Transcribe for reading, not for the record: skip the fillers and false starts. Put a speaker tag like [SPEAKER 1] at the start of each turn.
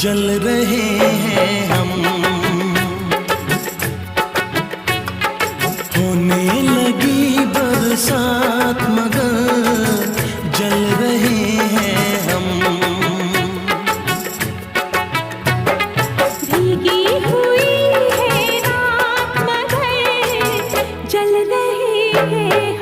[SPEAKER 1] जल रहे हैं हम। होने लगी बरसात मगर जल रहे हैं हम।
[SPEAKER 2] भीगी हुई है रात मगर जल रहे हैं